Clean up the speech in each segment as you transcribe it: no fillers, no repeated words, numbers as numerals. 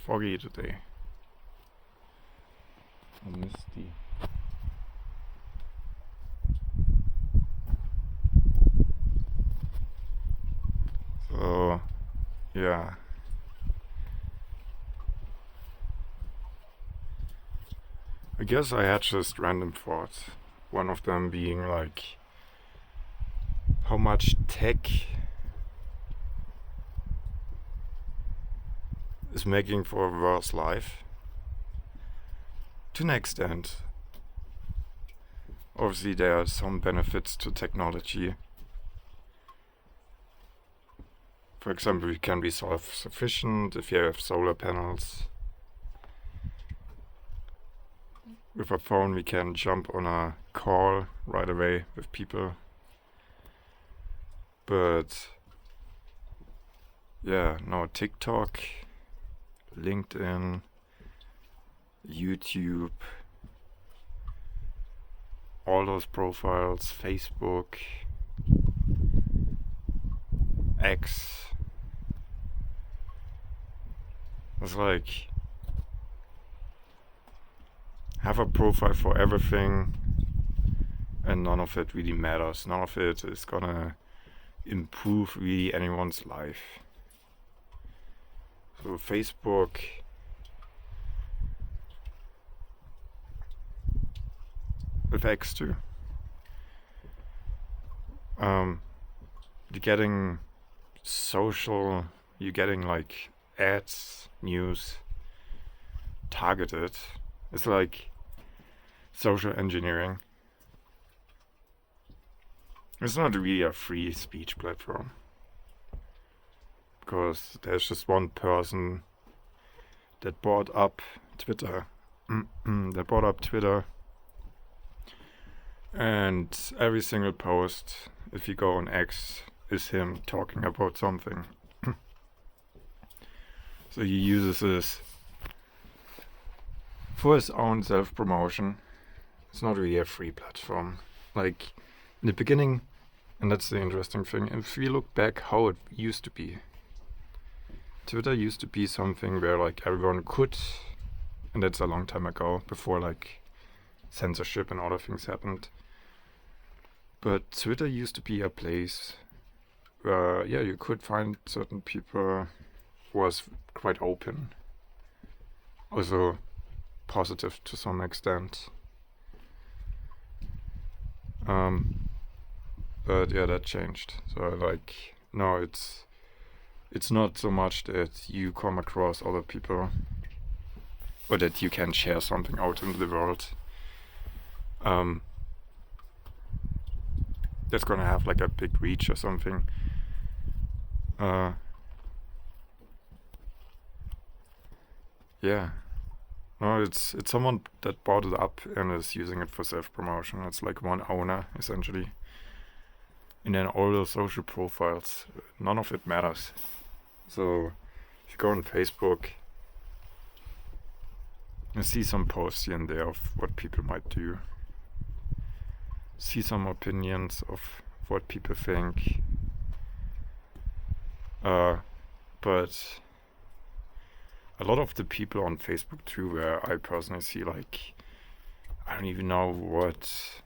foggy today. And misty. So, yeah. I guess I had just random thoughts. One of them being like how much tech is making for a worse life. To an extent. Obviously there are some benefits to technology. For example, we can be self-sufficient if you have solar panels. With a phone we can jump on a call right away with people. But yeah, no, TikTok, LinkedIn, YouTube, all those profiles, Facebook, X. It's like have a profile for everything and none of it really matters. None of it is gonna improve really anyone's life. So Facebook, with X too. You're getting social, you're getting like ads, news, targeted. It's like social engineering. It's not really a free speech platform. Because there's just one person that brought up Twitter. And every single post, if you go on X, is him talking about something. So he uses this for his own self-promotion. It's not really a free platform. Like, in the beginning, and that's the interesting thing, if we look back how it used to be, Twitter used to be something where like everyone could, and that's a long time ago, before like censorship and other things happened. But Twitter used to be a place where, yeah, you could find certain people who was quite open. Also positive to some extent. But yeah, that changed. So like, no, it's not so much that you come across other people or that you can share something out in the world. That's gonna have like a big reach or something. Yeah. No, it's someone that bought it up and is using it for self-promotion. It's like one owner, essentially. And then all those social profiles, none of it matters. So, if you go on Facebook, you see some posts here and there of what people might do. See some opinions of what people think. But a lot of the people on Facebook too, where I personally see like, I don't even know what.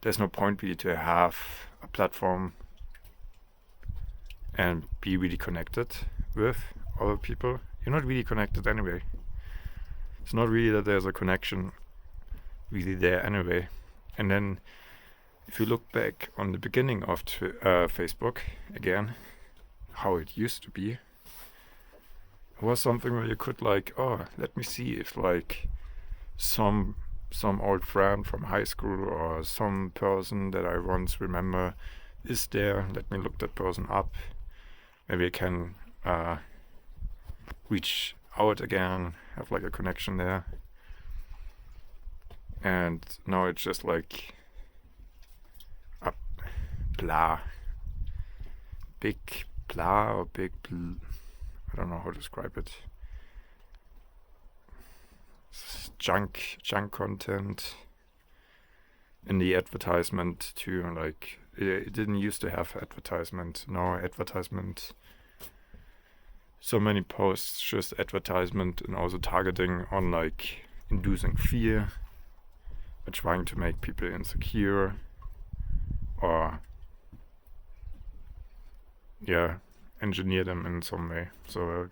There's no point really to have a platform and be really connected with other people. You're not really connected anyway. It's not really that there's a connection really there anyway. And then if you look back on the beginning of Facebook again, how it used to be, it was something where you could like, oh, let me see if like some old friend from high school or some person that I once remember is there. Let me look that person up. Maybe I can reach out again, have like a connection there. And now it's just like a blah. Big blah or big I don't know how to describe it. It's junk content in the advertisement too. Like it didn't used to have advertisement. Now advertisement so many posts just advertisement and also targeting on like inducing fear or trying to make people insecure or engineer them in some way. So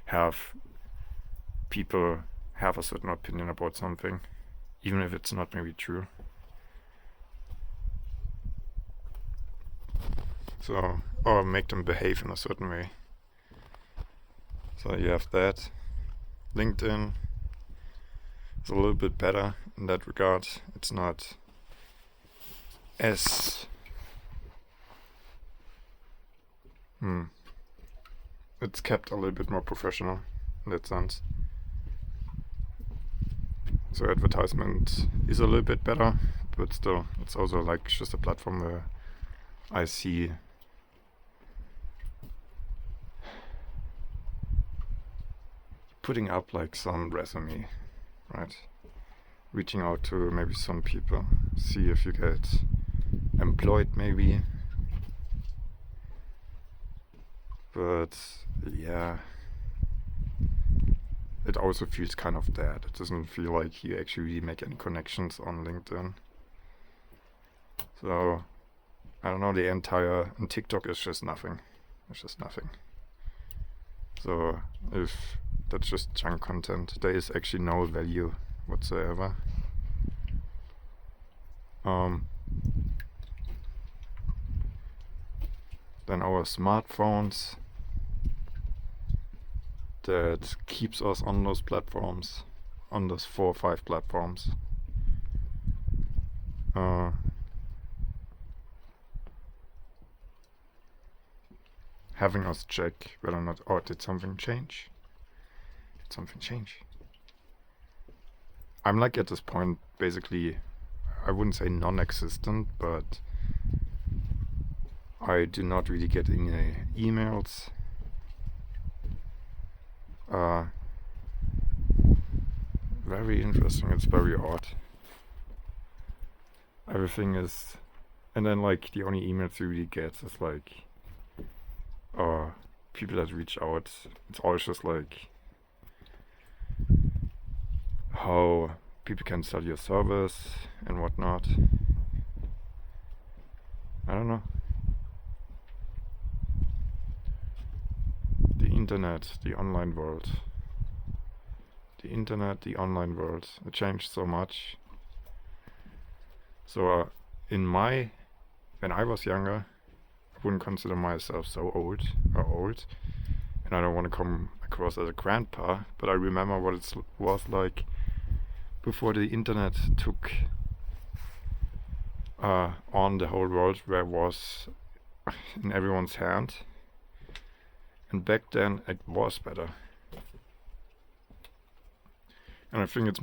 have people have a certain opinion about something, even if it's not maybe true. So, or make them behave in a certain way. So you have that. LinkedIn is a little bit better in that regard. It's not as it's kept a little bit more professional in that sense. So advertisement is a little bit better, but still, it's also like just a platform where I see putting up like some resume, right? Reaching out to maybe some people, see if you get employed maybe. But yeah, it also feels kind of dead. It doesn't feel like you actually really make any connections on LinkedIn. So I don't know, and TikTok is just nothing. It's just nothing. So if that's just junk content, there is actually no value whatsoever. Then our smartphones, that keeps us on those platforms, on those 4 or 5 platforms. Having us check whether or not, did something change? Did something change? I'm like at this point, basically, I wouldn't say non-existent, but I do not really get any emails. Very interesting. It's very odd. Everything is, and then like the only emails you really get is like, people that reach out. It's always just like how people can sell your service and whatnot. I don't know. The internet, the online world. It changed so much. So when I was younger, I wouldn't consider myself so old, and I don't want to come across as a grandpa, but I remember what it was like before the internet took on the whole world, where it was in everyone's hand. And back then it was better. And I think it's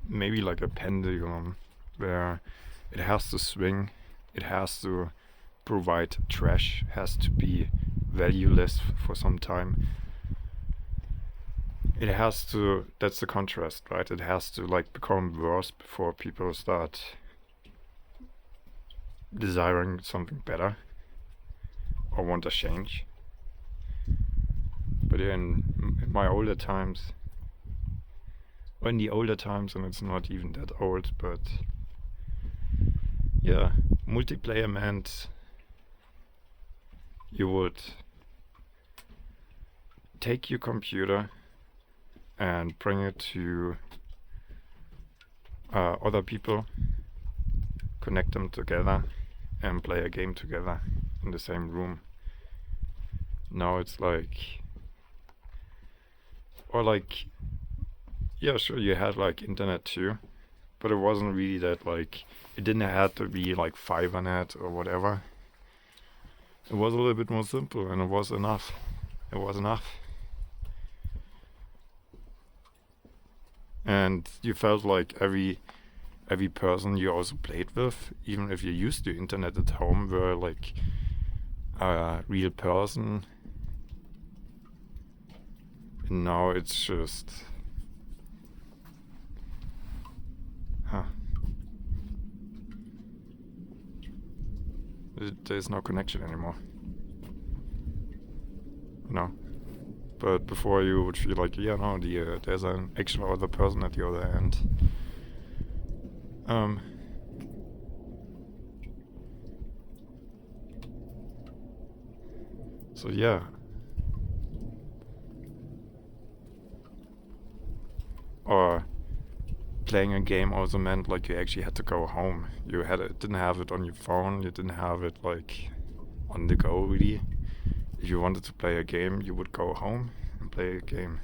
maybe like a pendulum where it has to swing, it has to provide trash, has to be valueless for some time. It has to, that's the contrast, right? It has to like become worse before people start desiring something better or want a change. But in my older times, or in the older times, and it's not even that old, but yeah, multiplayer meant you would take your computer and bring it to other people, connect them together, and play a game together in the same room. Now it's like, or like, yeah, sure, you had like internet too, but it wasn't really that like, it didn't have to be like FiberNet or whatever. It was a little bit more simple, and it was enough. And you felt like every person you also played with, even if you used the internet at home, were like a real person. And now it's just, there's no connection anymore. No. but before you would feel like, yeah, no, there's an actual other person at the other end. So yeah. Or playing a game also meant like you actually had to go home. You didn't have it on your phone. You didn't have it like on the go really. If you wanted to play a game, you would go home and play a game.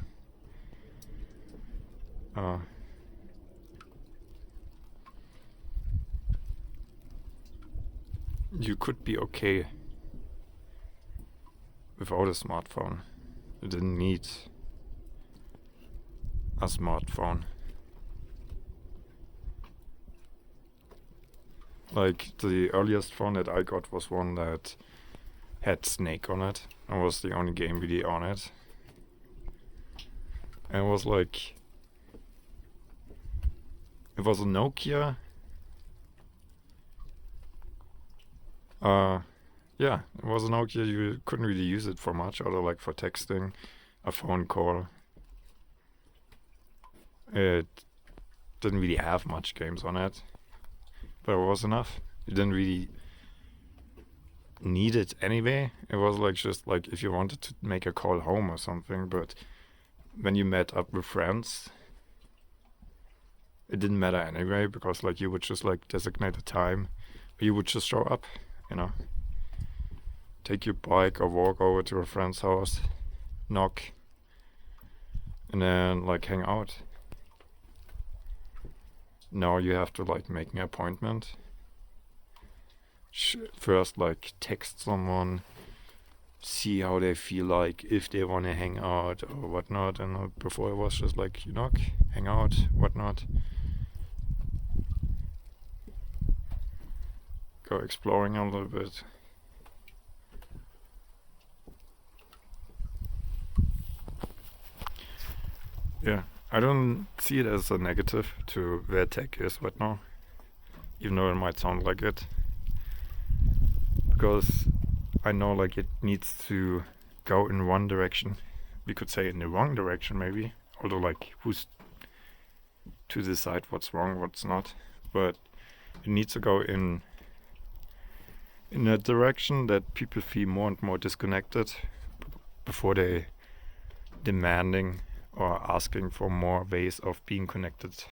You could be okay without a smartphone. You didn't need a smartphone. Like the earliest phone that I got was one that had Snake on it. It was the only game really on it. And it was like, it was a Nokia. Yeah, it was a Nokia. You couldn't really use it for much, other like for texting, a phone call. It didn't really have much games on it, but it was enough. You didn't really need it anyway. It was like just like if you wanted to make a call home or something, but when you met up with friends, it didn't matter anyway, because like you would just like designate a time, but you would just show up, you know. Take your bike or walk over to a friend's house, knock, and then like hang out. Now you have to like make an appointment. First like text someone, see how they feel like, if they want to hang out or whatnot. And before it was just like you knock, hang out, whatnot. Go exploring a little bit. Yeah, I don't see it as a negative to where tech is right now, even though it might sound like it, because I know like it needs to go in one direction. We could say in the wrong direction maybe, although like who's to decide what's wrong, what's not, but it needs to go in a direction that people feel more and more disconnected before they demanding or asking for more ways of being connected.